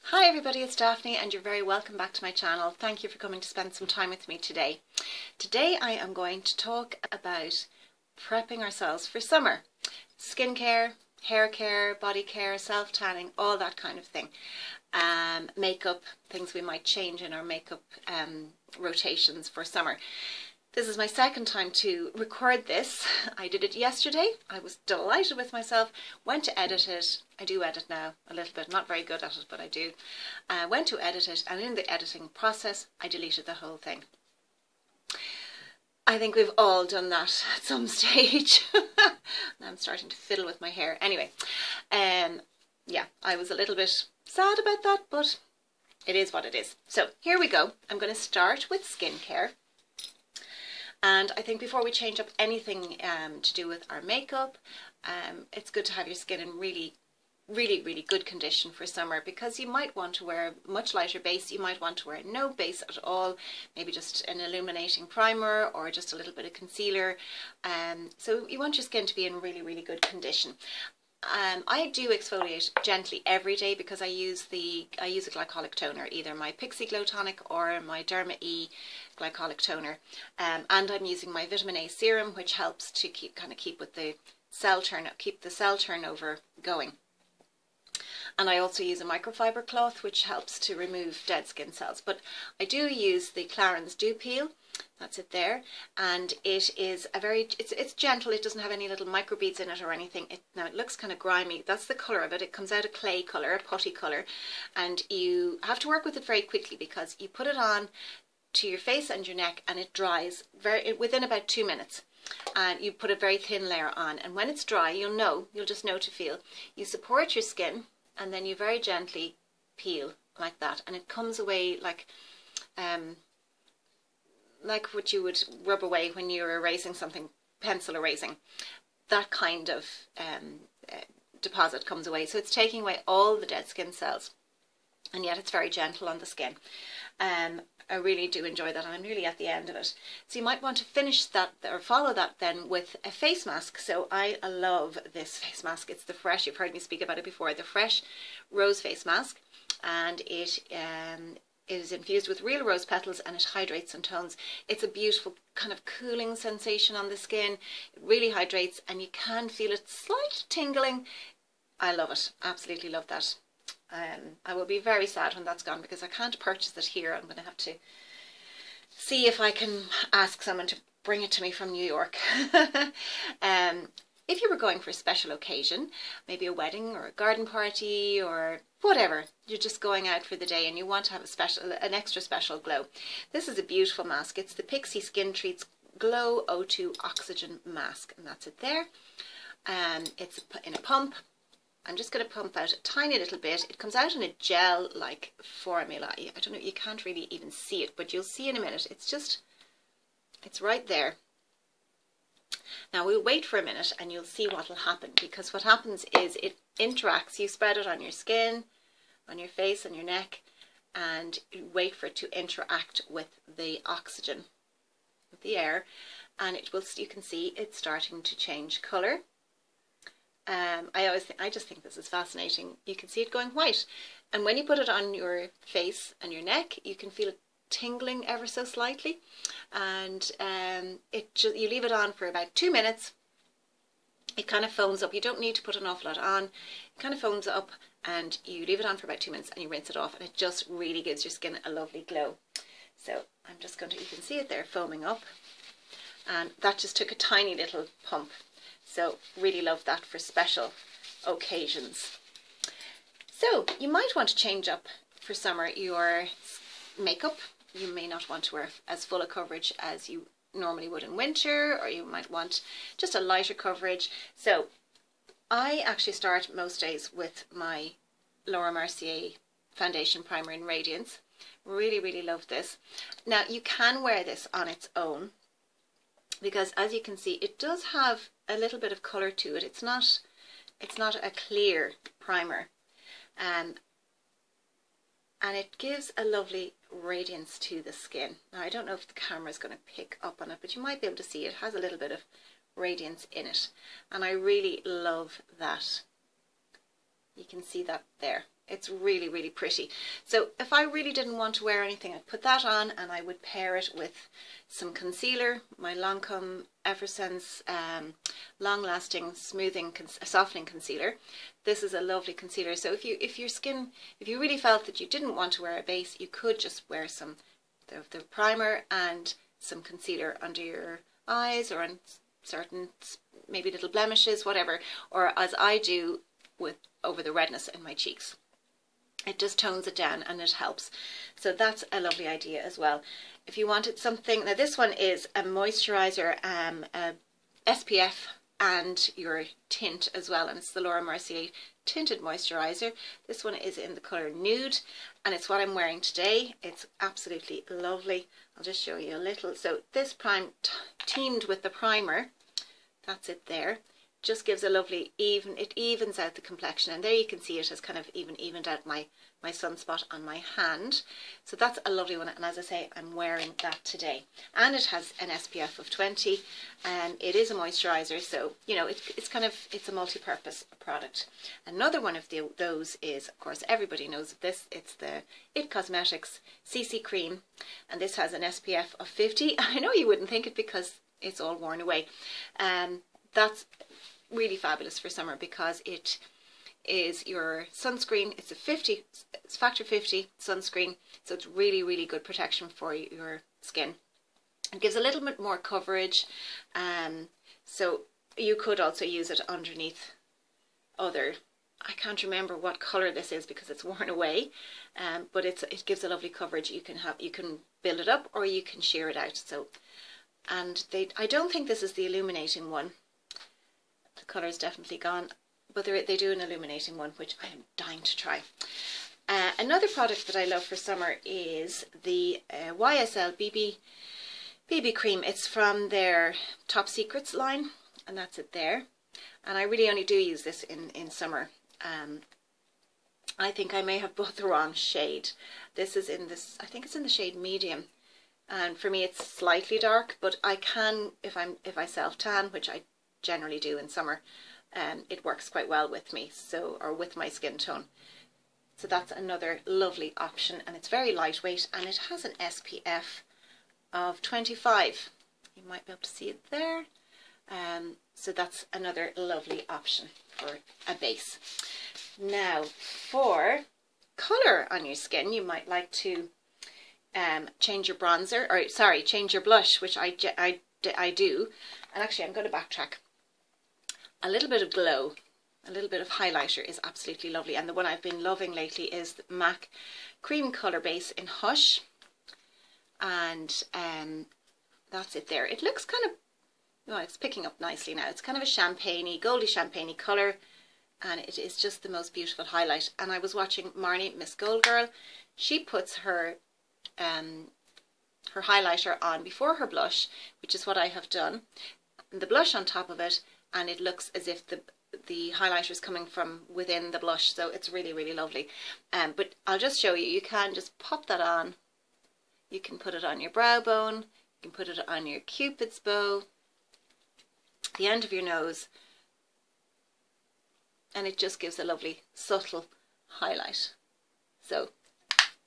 Hi everybody, it's Daphne and you're very welcome back to my channel. Thank you for coming to spend some time with me today. Today I am going to talk about prepping ourselves for summer. Skincare, hair care, body care, self-tanning, all that kind of thing. Makeup, things we might change in our makeup rotations for summer. This is my second time to record this. I did it yesterday. I was delighted with myself. Went to edit it. I do edit now a little bit. Not very good at it, but I do. Went to edit it, and in the editing process, I deleted the whole thing. I think we've all done that at some stage. Now I'm starting to fiddle with my hair. Anyway, yeah, I was a little bit sad about that, but it is what it is. So here we go. I'm going to start with skincare. And I think before we change up anything to do with our makeup, it's good to have your skin in really good condition for summer, because you might want to wear a much lighter base, you might want to wear no base at all, maybe just an illuminating primer or just a little bit of concealer. So you want your skin to be in really good condition. I do exfoliate gently every day because I use a glycolic toner, either my Pixi Glow Tonic or my Derma E glycolic toner, and I'm using my vitamin A serum, which helps to keep with the cell turnover going. And I also use a microfiber cloth, which helps to remove dead skin cells. But I do use the Clarins Dew Peel. That's it there, and it is it's gentle. It doesn't have any little microbeads in it or anything. Now it looks kind of grimy. That's the colour of it. It comes out a clay colour, a putty colour, and you have to work with it very quickly because you put it on to your face and your neck and it dries within about 2 minutes. And you put a very thin layer on, and when it's dry, you'll just know to feel. You support your skin and then you very gently peel like that, and it comes away like what you would rub away when you're erasing something, pencil erasing. That kind of deposit comes away. So it's taking away all the dead skin cells, and yet it's very gentle on the skin. I really do enjoy that, and I'm nearly at the end of it. So you might want to finish that or follow that then with a face mask. So I love this face mask. It's the Fresh, you've heard me speak about it before, the Fresh Rose Face Mask, and it is infused with real rose petals, and it hydrates and tones. It's a beautiful kind of cooling sensation on the skin. It really hydrates, and you can feel it slight tingling. I love it, absolutely love that. I will be very sad when that's gone because I can't purchase it here. I'm going to have to see if I can ask someone to bring it to me from New York. If you were going for a special occasion, maybe a wedding or a garden party or whatever, you're just going out for the day and you want to have an extra special glow, this is a beautiful mask. It's the Pixi Skin Treats Glow O2 Oxygen Mask, and that's it there. It's in a pump. I'm just going to pump out a tiny little bit. It comes out in a gel-like formula. I don't know, you can't really even see it, but you'll see in a minute. It's right there. Now we'll wait for a minute and you'll see what will happen, because what happens is it interacts. You spread it on your skin, on your face and your neck, and you wait for it to interact with the oxygen, with the air, and you can see it's starting to change colour. I just think this is fascinating. You can see it going white, and when you put it on your face and your neck, you can feel it tingling ever so slightly, and you leave it on for about 2 minutes. It kind of foams up. You don't need to put an awful lot on. It kind of foams up, and you leave it on for about 2 minutes and you rinse it off, and it just really gives your skin a lovely glow. So I'm just going to, you can see it there foaming up, and that just took a tiny little pump. So really love that for special occasions. So you might want to change up for summer your makeup. You may not want to wear as full a coverage as you normally would in winter, or you might want just a lighter coverage. So I actually start most days with my Laura Mercier foundation primer in Radiance. Really love this. Now you can wear this on its own, because as you can see, it does have a little bit of colour to it. It's not a clear primer, and it gives a lovely radiance to the skin. Now I don't know if the camera is going to pick up on it, but you might be able to see it has a little bit of radiance in it, and I really love that. You can see that there. It's really, really pretty. So if I really didn't want to wear anything, I'd put that on and I would pair it with some concealer, my Lancome Eversense Long Lasting Smoothing Softening Concealer. This is a lovely concealer. So if you really felt that you didn't want to wear a base, you could just wear some the primer and some concealer under your eyes or on certain maybe little blemishes, whatever, or as I do with over the redness in my cheeks. It just tones it down and it helps. So that's a lovely idea as well. If you wanted something, now this one is a moisturizer, a SPF and your tint as well, and it's the Laura Mercier tinted moisturizer. This one is in the colour Nude and it's what I'm wearing today. It's absolutely lovely. I'll just show you a little. So this prime teamed with the primer, that's it there, just gives a lovely it evens out the complexion, and there you can see it has kind of evened out my sunspot on my hand. So that's a lovely one, and as I say, I'm wearing that today, and it has an SPF of 20 and it is a moisturizer, so you know it's a multi-purpose product. Another one of those is, of course, everybody knows this, it's the IT Cosmetics CC cream, and this has an SPF of 50. I know you wouldn't think it because it's all worn away. That's really fabulous for summer because it is your sunscreen. It's it's factor 50 sunscreen, so it's really, really good protection for your skin. It gives a little bit more coverage, so you could also use it underneath other, I can't remember what colour this is because it's worn away, but it gives a lovely coverage. You can build it up or you can sheer it out. So, and I don't think this is the illuminating one. The colour is definitely gone, but they do an illuminating one, which I am dying to try. Another product that I love for summer is the YSL BB cream. It's from their Top Secrets line, and that's it there. And I really only do use this in summer. I think I may have bought the wrong shade. This is in this, I think it's in the shade medium. And for me it's slightly dark, but I can, if I self-tan, which I generally do in summer, it works quite well with me, or with my skin tone. So that's another lovely option, and it's very lightweight and it has an SPF of 25. You might be able to see it there. So that's another lovely option for a base. Now for colour on your skin, you might like to change your bronzer, or sorry, change your blush, which I do. And actually I'm going to backtrack. A little bit of glow, a little bit of highlighter is absolutely lovely, and the one I've been loving lately is the MAC Cream Colour Base in Hush, and that's it there. It looks kind of, well, it's picking up nicely now. It's kind of a champagne-y, goldy champagne-y colour, and it is just the most beautiful highlight. And I was watching Marnie, Miss Gold Girl. She puts her highlighter on before her blush, which is what I have done, and the blush on top of it, and it looks as if the highlighter is coming from within the blush, so it's really, really lovely. But I'll just show you. You can just pop that on. You can put it on your brow bone. You can put it on your Cupid's bow, the end of your nose, and it just gives a lovely subtle highlight. So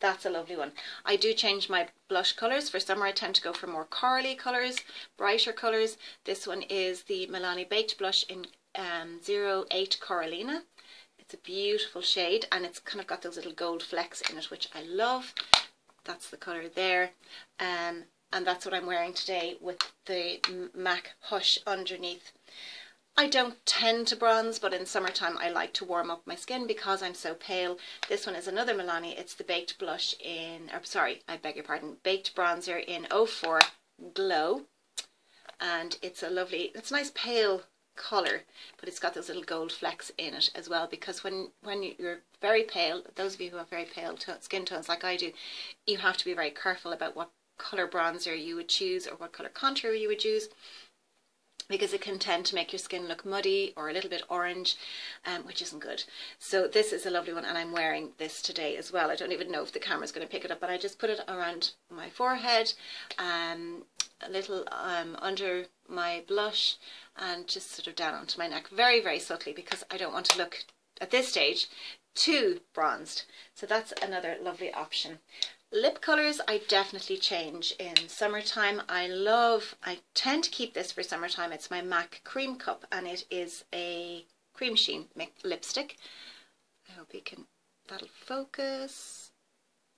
that's a lovely one. I do change my blush colours. For summer I tend to go for more corally colours, brighter colours. This one is the Milani Baked Blush in 08 Coralina. It's a beautiful shade, and it's kind of got those little gold flecks in it, which I love. That's the colour there. And that's what I'm wearing today with the MAC Hush underneath. I don't tend to bronze, but in summertime I like to warm up my skin because I'm so pale. This one is another Milani. It's the Baked Blush in, or sorry, I beg your pardon, Baked Bronzer in 04 Glow. And it's a lovely, it's a nice pale colour, but it's got those little gold flecks in it as well, because when you're very pale, those of you who have very pale skin tones like I do, you have to be very careful about what colour bronzer you would choose or what colour contour you would use, because it can tend to make your skin look muddy or a little bit orange, which isn't good. So this is a lovely one, and I'm wearing this today as well. I don't even know if the camera's going to pick it up, but I just put it around my forehead, a little under my blush, and just sort of down onto my neck, very, very subtly, because I don't want to look, at this stage, too bronzed. So that's another lovely option. Lip colours I definitely change in summertime. I tend to keep this for summertime. It's my MAC Cream Cup, and it is a cream sheen lipstick. I hope you can, that'll focus.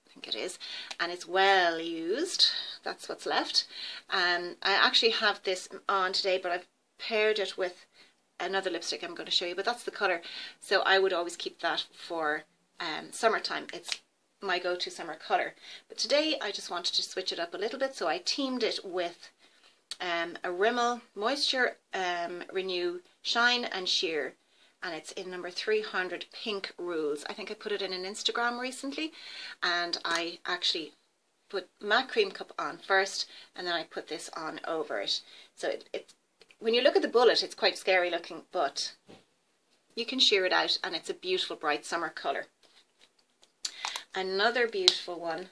I think it is. And it's well used. That's what's left. I actually have this on today, but I've paired it with another lipstick I'm going to show you, but that's the colour. So I would always keep that for summertime. It's my go-to summer colour. But today I just wanted to switch it up a little bit, so I teamed it with a Rimmel Moisture Renew Shine and Sheer, and it's in number 300 Pink Rules. I think I put it in an Instagram recently, and I actually put MAC Cream Cup on first, and then I put this on over it. So it when you look at the bullet, it's quite scary looking, but you can sheer it out, and it's a beautiful bright summer colour. Another beautiful one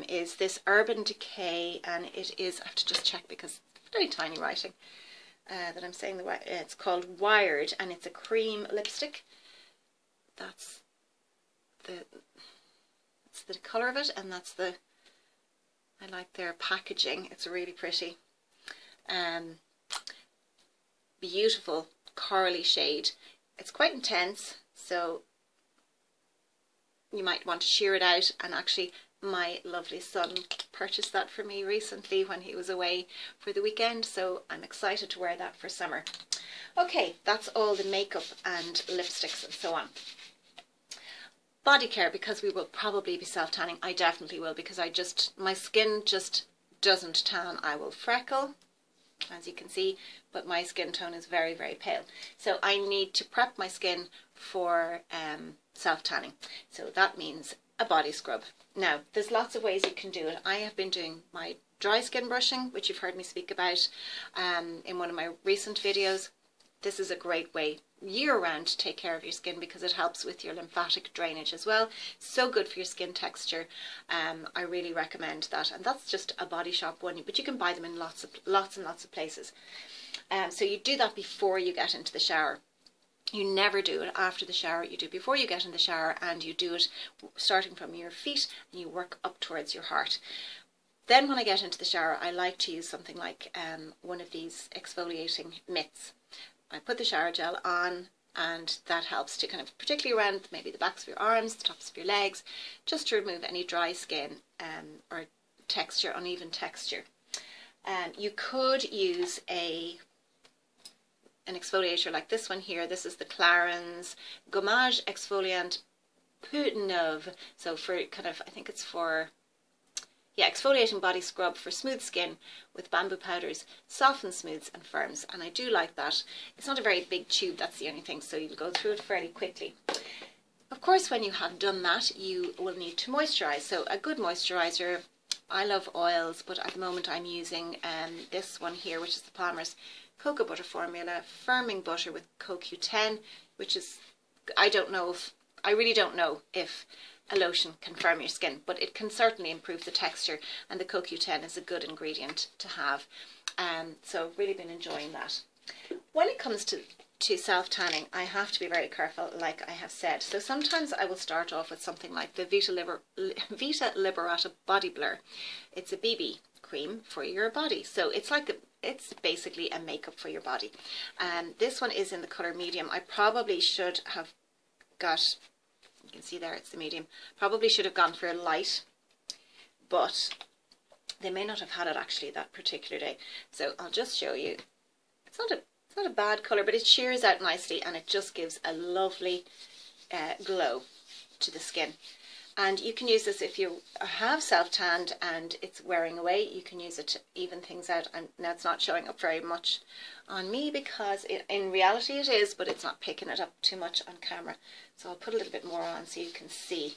is this Urban Decay, and it is, I have to just check because it's very tiny writing that I'm saying the right. It's called Wired, and it's a cream lipstick. That's the colour of it, and that's the, I like their packaging. It's really pretty. Beautiful corally shade. It's quite intense, so you might want to sheer it out, and actually my lovely son purchased that for me recently when he was away for the weekend, so I'm excited to wear that for summer. Okay, that's all the makeup and lipsticks and so on. Body care, because we will probably be self-tanning. I definitely will, because my skin just doesn't tan. I will freckle, as you can see, but my skin tone is very, very pale. So I need to prep my skin for self-tanning. So that means a body scrub. Now, there's lots of ways you can do it. I have been doing my dry skin brushing, which you've heard me speak about in one of my recent videos. This is a great way year-round to take care of your skin, because it helps with your lymphatic drainage as well. So good for your skin texture. I really recommend that, and that's just a Body Shop one, but you can buy them in lots and lots of places. So you do that before you get into the shower. You never do it after the shower. You do it before you get in the shower, and you do it starting from your feet, and you work up towards your heart. Then when I get into the shower, I like to use something like one of these exfoliating mitts. I put the shower gel on, and that helps to kind of, particularly around maybe the backs of your arms, the tops of your legs, just to remove any dry skin or texture, uneven texture. You could use an exfoliator like this one here. This is the Clarins Gommage Exfoliant Peau Neuve. So for kind of, I think it's for, yeah, exfoliating body scrub for smooth skin with bamboo powders, softens, smooths and firms. And I do like that. It's not a very big tube, that's the only thing, so you'll go through it fairly quickly. Of course, when you have done that, you will need to moisturise. So a good moisturiser, I love oils, but at the moment I'm using this one here, which is the Palmer's Cocoa Butter Formula Firming Butter with CoQ10, which is, I really don't know if a lotion can firm your skin, but it can certainly improve the texture, and the CoQ10 is a good ingredient to have. So I've really been enjoying that. When it comes to self-tanning, I have to be very careful, like I have said. So sometimes I will start off with something like the Vita Liberata Body Blur. It's a BB cream for your body. So it's like it's basically a makeup for your body. This one is in the colour medium. I probably should have got, you can see there it's the medium, probably should have gone for a light, but they may not have had it actually that particular day. So I'll just show you. It's not a bad colour, but it shears out nicely, and it just gives a lovely glow to the skin. And you can use this if you have self-tanned and it's wearing away. You can use it to even things out. And now it's not showing up very much on me, because in reality it is, but it's not picking it up too much on camera. So I'll put a little bit more on so you can see.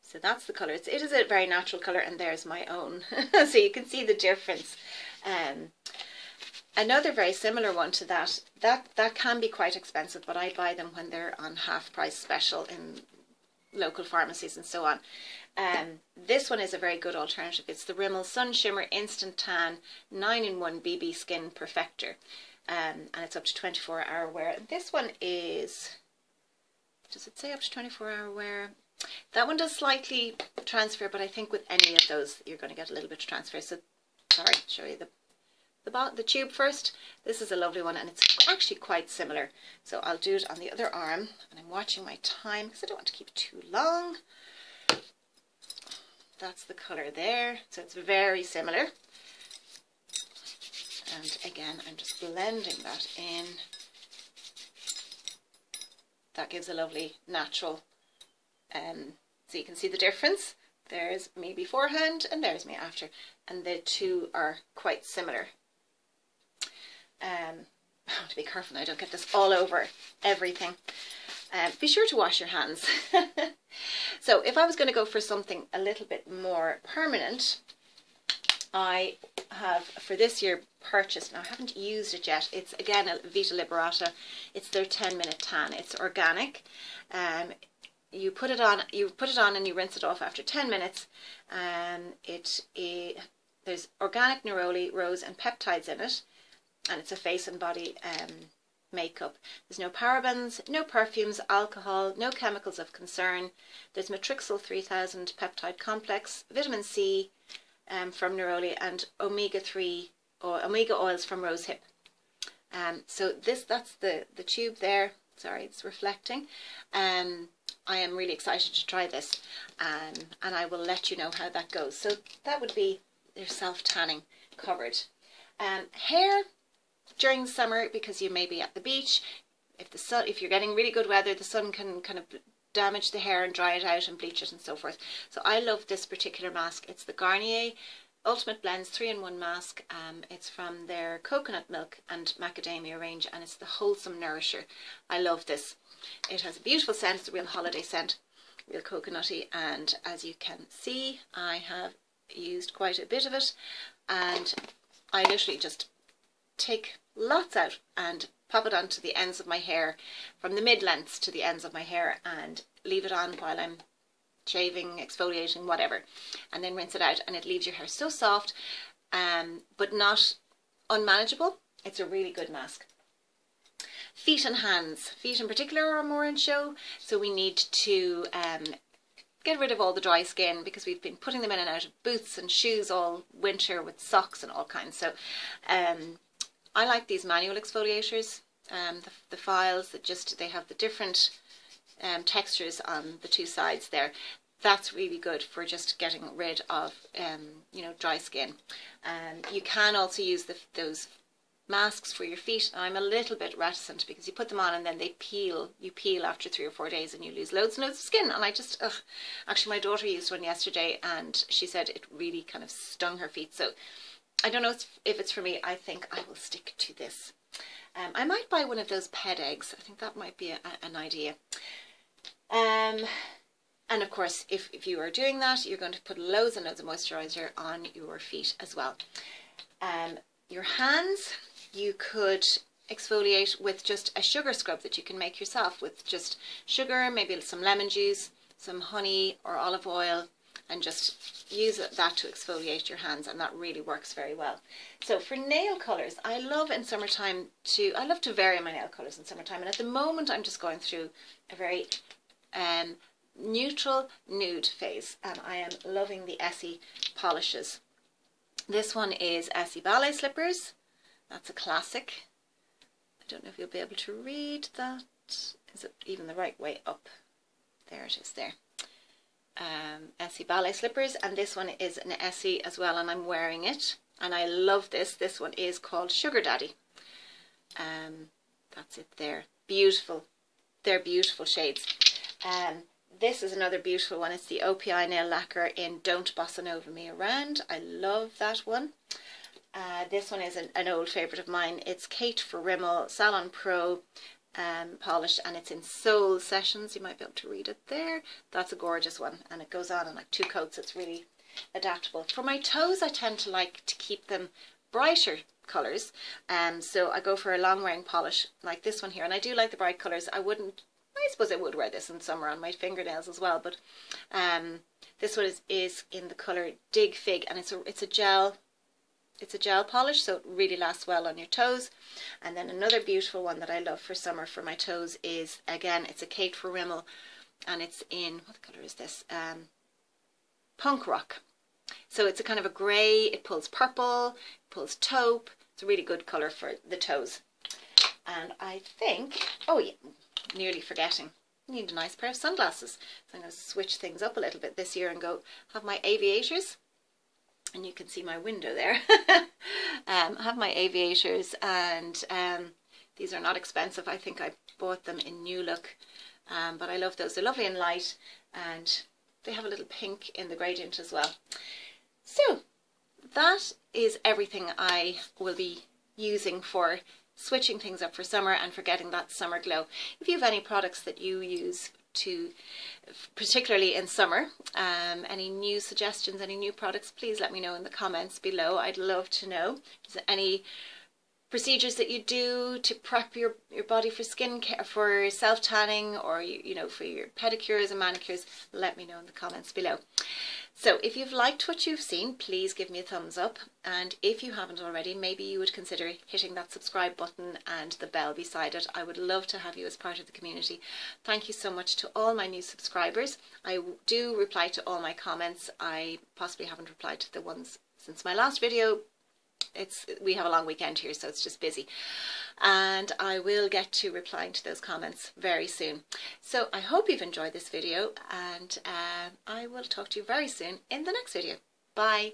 So that's the colour. It is a very natural colour, and there's my own. So you can see the difference. Another very similar one to that can be quite expensive, but I buy them when they're on half price special in local pharmacies and so on. This one is a very good alternative. It's the Rimmel Sun Shimmer Instant Tan 9-in-1 BB Skin Perfector. and it's up to 24-hour wear. This one is, does it say up to 24-hour wear? That one does slightly transfer, but I think with any of those you're going to get a little bit of transfer. So sorry, show you the tube first. This is a lovely one, and it's actually quite similar. So I'll do it on the other arm, and I'm watching my time because I don't want to keep it too long. That's the colour there, so it's very similar. And again, I'm just blending that in. That gives a lovely natural, so you can see the difference. There's me beforehand and there's me after, and the two are quite similar. I want to be careful now I don't get this all over everything. Be sure to wash your hands. So if I was going to go for something a little bit more permanent, I have for this year purchased, now I haven't used it yet, it's again a Vita Liberata. It's their 10-minute tan. It's organic. You put it on and you rinse it off after 10 minutes. There's organic neroli, rose and peptides in it, and it's a face and body makeup. There's no parabens, no perfumes, alcohol, no chemicals of concern. There's Matrixyl 3000 peptide complex, vitamin C from neroli, and omega-3 or omega oils from rosehip. So that's the tube there. Sorry, it's reflecting. I am really excited to try this, and I will let you know how that goes. So that would be your self-tanning covered. Hair during the summer, because you may be at the beach. If you're getting really good weather, the sun can kind of damage the hair and dry it out and bleach it and so forth. So I love this particular mask. It's the Garnier Ultimate Blends 3-in-1 mask. It's from their coconut milk and macadamia range, and it's the Wholesome Nourisher. I love this. It has a beautiful scent. It's a real holiday scent, real coconutty, and as you can see, I have used quite a bit of it, and I literally just take lots out and pop it onto the ends of my hair, from the mid-lengths to the ends of my hair, and leave it on while I'm shaving, exfoliating, whatever, and then rinse it out, and it leaves your hair so soft, but not unmanageable. It's a really good mask. Feet and hands. Feet in particular are more in show, so we need to get rid of all the dry skin, because we've been putting them in and out of boots and shoes all winter with socks and all kinds. So I like these manual exfoliators, the files that they have the different textures on the two sides there. That's really good for just getting rid of dry skin. You can also use those masks for your feet. I'm a little bit reticent because you put them on and then they peel. You peel after 3 or 4 days and you lose loads and loads of skin. And I just, actually my daughter used one yesterday and she said it really kind of stung her feet. So I don't know if it's for me. I think I will stick to this. I might buy one of those ped eggs. I think that might be an idea. And of course, if you are doing that, you're going to put loads and loads of moisturizer on your feet as well. Your hands, you could exfoliate with just a sugar scrub that you can make yourself with just sugar, maybe some lemon juice, some honey or olive oil, and just use that to exfoliate your hands, and that really works very well. So for nail colours, I love in summertime I love to vary my nail colours in summertime, and at the moment I'm just going through a very neutral nude phase, and I am loving the Essie polishes. This one is Essie Ballet Slippers. That's a classic. I don't know if you'll be able to read that. Is it even the right way up? There it is there. Essie Ballet Slippers, and this one is an Essie as well, and I'm wearing it and I love this. This one is called Sugar Daddy. That's it there. Beautiful. They're beautiful shades. This is another beautiful one. It's the OPI nail lacquer in Don't Bossa Nova Me Around. I love that one. This one is an old favourite of mine. It's Kate for Rimmel Salon Pro polish, and it's in Soul Sessions. You might be able to read it there. That's a gorgeous one, and it goes on in like 2 coats. It's really adaptable. For my toes, I tend to like to keep them brighter colours, so I go for a long wearing polish like this one here, and I do like the bright colours. I suppose I would wear this in summer on my fingernails as well, but this one is in the colour Dig Fig, and it's a gel It's a gel polish, so it really lasts well on your toes. And then another beautiful one that I love for summer for my toes is, again, it's a Kate for Rimmel, and it's in, what colour is this? Punk Rock. So it's a kind of a grey, it pulls purple, it pulls taupe. It's a really good colour for the toes. And I think, oh yeah, nearly forgetting, I need a nice pair of sunglasses. So I'm going to switch things up a little bit this year and go have my aviators. And you can see my window there. Have my aviators, and these are not expensive. I think I bought them in New Look, but I love those. They're lovely and light, and they have a little pink in the gradient as well. So that is everything I will be using for switching things up for summer and for getting that summer glow. If you have any products that you use particularly in summer, any new suggestions, any new products, please let me know in the comments below. I'd love to know. Is there any procedures that you do to prep your body for skin care, for self-tanning, or you know, for your pedicures and manicures? Let me know in the comments below. So if you've liked what you've seen, please give me a thumbs up, and if you haven't already, maybe you would consider hitting that subscribe button and the bell beside it. I would love to have you as part of the community. Thank you so much to all my new subscribers. I do reply to all my comments. I possibly haven't replied to the ones since my last video. We have a long weekend here, so it's just busy, and I will get to replying to those comments very soon. So I hope you've enjoyed this video, and I will talk to you very soon in the next video. Bye.